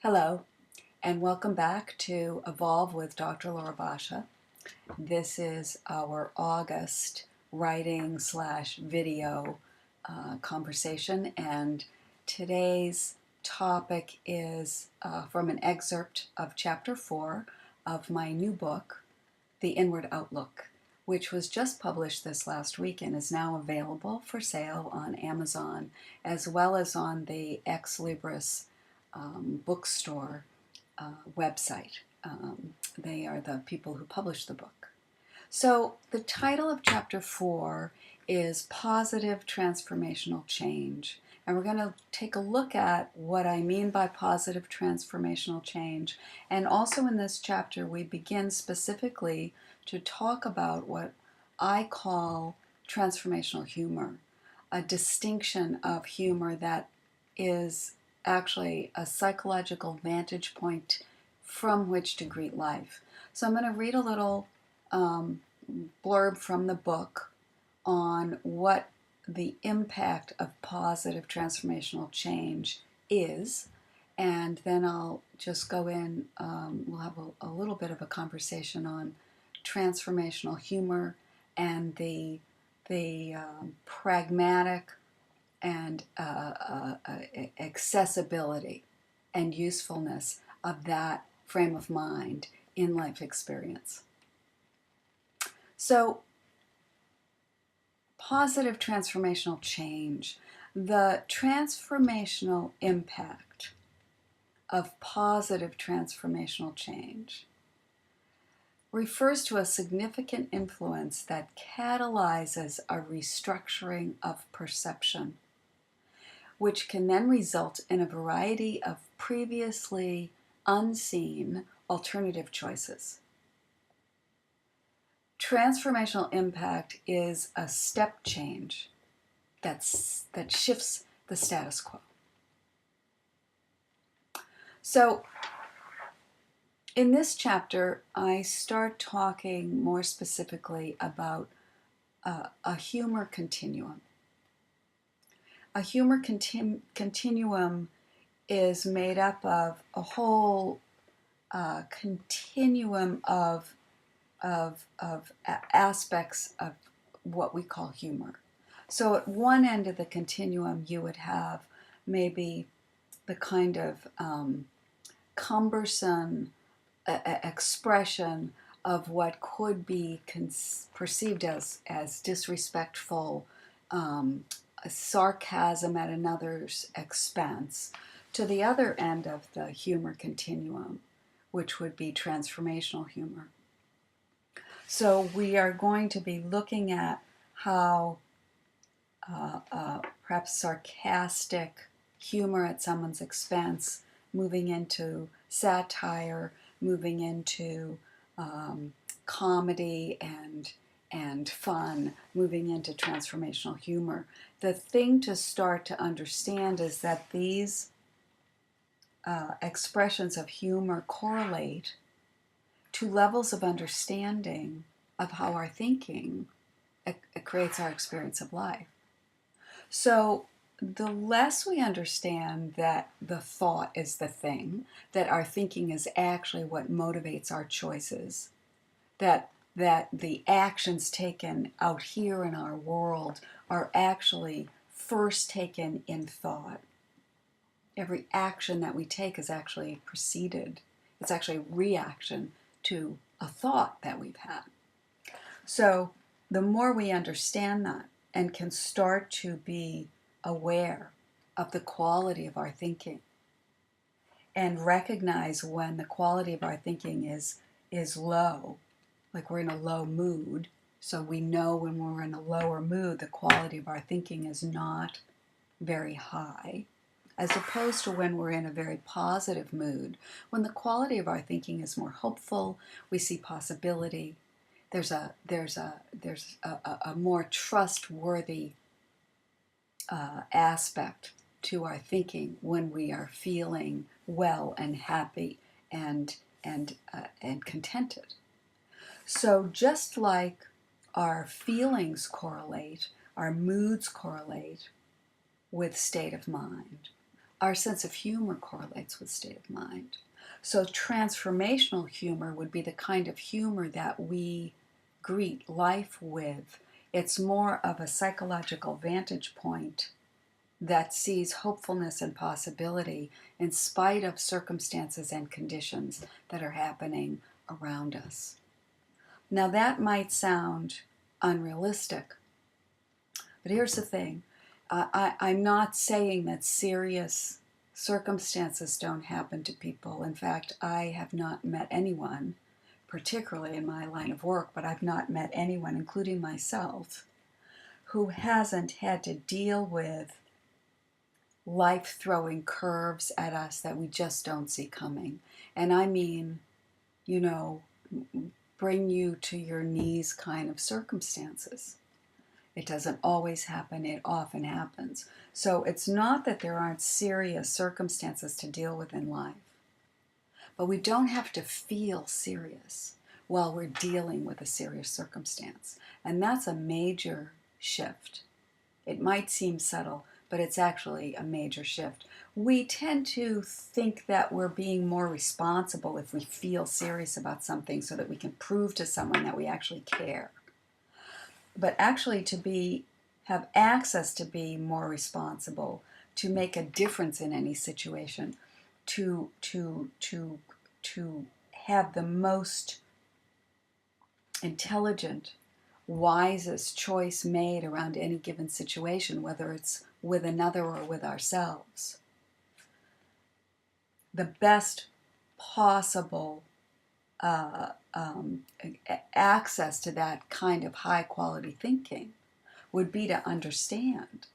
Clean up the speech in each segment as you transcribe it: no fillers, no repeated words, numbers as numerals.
Hello, and welcome back to Evolve with Dr. Laura Basha. This is our August writing slash video conversation, and today's topic is from an excerpt of Chapter 4 of my new book, The Inward Outlook, which was just published this last week and is now available for sale on Amazon as well as on the Ex Libris bookstore website. They are the people who published the book. So the title of chapter 4 is Positive Transformational Change. And we're going to take a look at what I mean by positive transformational change. And also in this chapter, we begin specifically to talk about what I call transformational humor, a distinction of humor that is actually a psychological vantage point from which to greet life. So I'm going to read a little blurb from the book on what the impact of positive transformational change is, and then I'll just go in, we'll have a little bit of a conversation on transformational humor and the pragmatic and accessibility and usefulness of that frame of mind in life experience. So, positive transformational change, the transformational impact of positive transformational change refers to a significant influence that catalyzes a restructuring of perception, which can then result in a variety of previously unseen alternative choices. Transformational impact is a step change that shifts the status quo. So, in this chapter, I start talking more specifically about a humor continuum. A humor continuum is made up of a whole continuum of aspects of what we call humor. So at one end of the continuum, you would have maybe the kind of cumbersome expression of what could be perceived as disrespectful sarcasm at another's expense, to the other end of the humor continuum, which would be transformational humor. So we are going to be looking at how perhaps sarcastic humor at someone's expense, moving into satire, moving into comedy and fun, moving into transformational humor. The thing to start to understand is that these expressions of humor correlate to levels of understanding of how our thinking creates our experience of life. So the less we understand that the thought is the thing, that our thinking is actually what motivates our choices, that the actions taken out here in our world are actually first taken in thought. Every action that we take is actually preceded. It's actually a reaction to a thought that we've had. So the more we understand that and can start to be aware of the quality of our thinking and recognize when the quality of our thinking is low, like we're in a low mood, so we know when we're in a lower mood, the quality of our thinking is not very high, as opposed to when we're in a very positive mood, when the quality of our thinking is more hopeful, we see possibility, there's a more trustworthy aspect to our thinking when we are feeling well and happy and contented. So just like our feelings correlate, our moods correlate with state of mind, our sense of humor correlates with state of mind. So transformational humor would be the kind of humor that we greet life with. It's more of a psychological vantage point that sees hopefulness and possibility in spite of circumstances and conditions that are happening around us. Now, that might sound unrealistic, but here's the thing. I'm not saying that serious circumstances don't happen to people. In fact, I have not met anyone, particularly in my line of work, but I've not met anyone, including myself, who hasn't had to deal with life throwing curves at us that we just don't see coming. And I mean, you know, bring you to your knees kind of circumstances. It doesn't always happen, it often happens. So it's not that there aren't serious circumstances to deal with in life, but we don't have to feel serious while we're dealing with a serious circumstance. And that's a major shift. It might seem subtle, but it's actually a major shift. We tend to think that we're being more responsible if we feel serious about something so that we can prove to someone that we actually care. But actually have access to be more responsible, to make a difference in any situation, to have the most intelligent, wisest choice made around any given situation, whether it's with another or with ourselves. The best possible access to that kind of high quality thinking would be to understand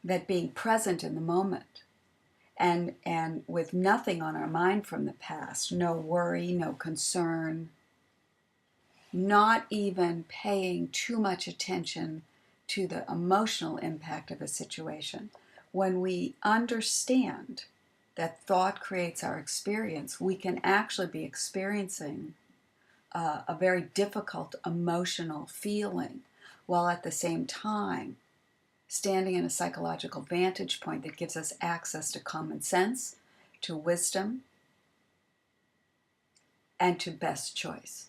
that being present in the moment and with nothing on our mind from the past, no worry, no concern, not even paying too much attention to the emotional impact of a situation. When we understand that thought creates our experience, we can actually be experiencing a very difficult emotional feeling while at the same time standing in a psychological vantage point that gives us access to common sense, to wisdom, and to best choice.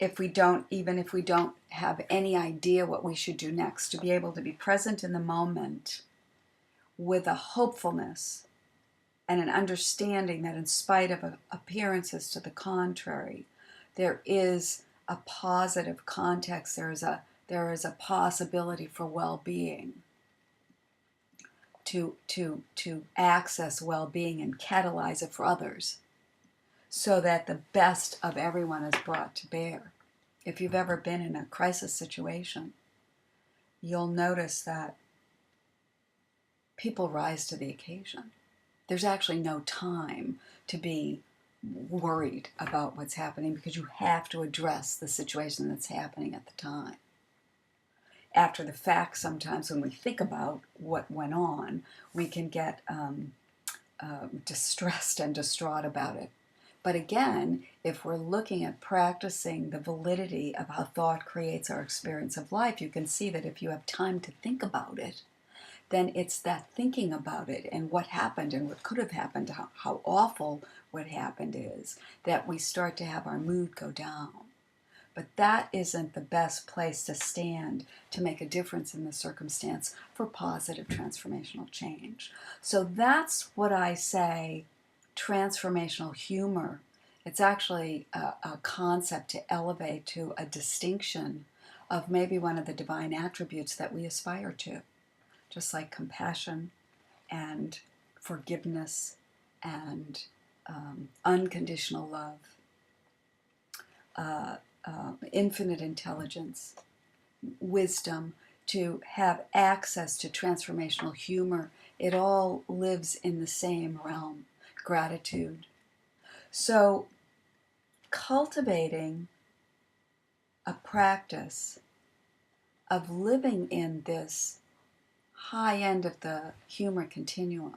Even if we don't have any idea what we should do next, to be able to be present in the moment with a hopefulness and an understanding that in spite of appearances to the contrary, there is a positive context, there is a possibility for well-being, to access well-being and catalyze it for others so that the best of everyone is brought to bear. If you've ever been in a crisis situation, you'll notice that people rise to the occasion. There's actually no time to be worried about what's happening because you have to address the situation that's happening at the time. After the fact, sometimes when we think about what went on, we can get distressed and distraught about it. But again, if we're looking at practicing the validity of how thought creates our experience of life, you can see that if you have time to think about it, then it's that thinking about it and what happened and what could have happened, how awful what happened is, that we start to have our mood go down. But that isn't the best place to stand to make a difference in the circumstance for positive transformational change. So that's what I say, transformational humor. It's actually a concept to elevate to a distinction of maybe one of the divine attributes that we aspire to. Just like compassion and forgiveness and unconditional love, infinite intelligence, wisdom, to have access to transformational humor, it all lives in the same realm, gratitude. So cultivating a practice of living in this high end of the humor continuum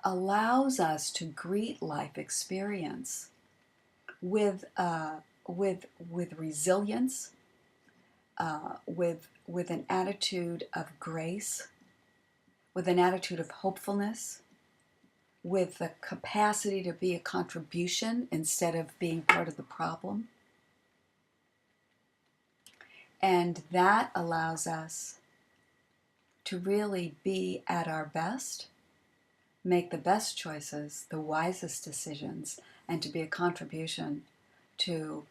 allows us to greet life experience with resilience, with with an attitude of grace, with an attitude of hopefulness, with the capacity to be a contribution instead of being part of the problem. And that allows us to really be at our best, make the best choices, the wisest decisions, and to be a contribution to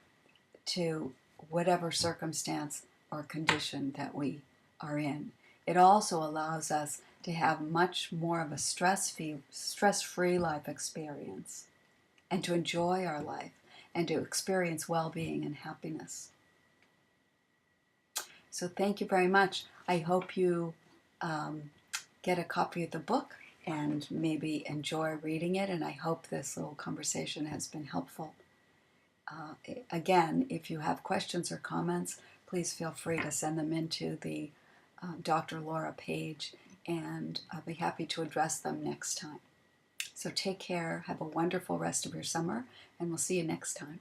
whatever circumstance or condition that we are in. It also allows us to have much more of a stress-free life experience, and to enjoy our life and to experience well-being and happiness. So thank you very much. I hope you get a copy of the book and maybe enjoy reading it, and I hope this little conversation has been helpful. Again, if you have questions or comments, please feel free to send them into the Dr. Laura page, and I'll be happy to address them next time. So take care, have a wonderful rest of your summer, and we'll see you next time.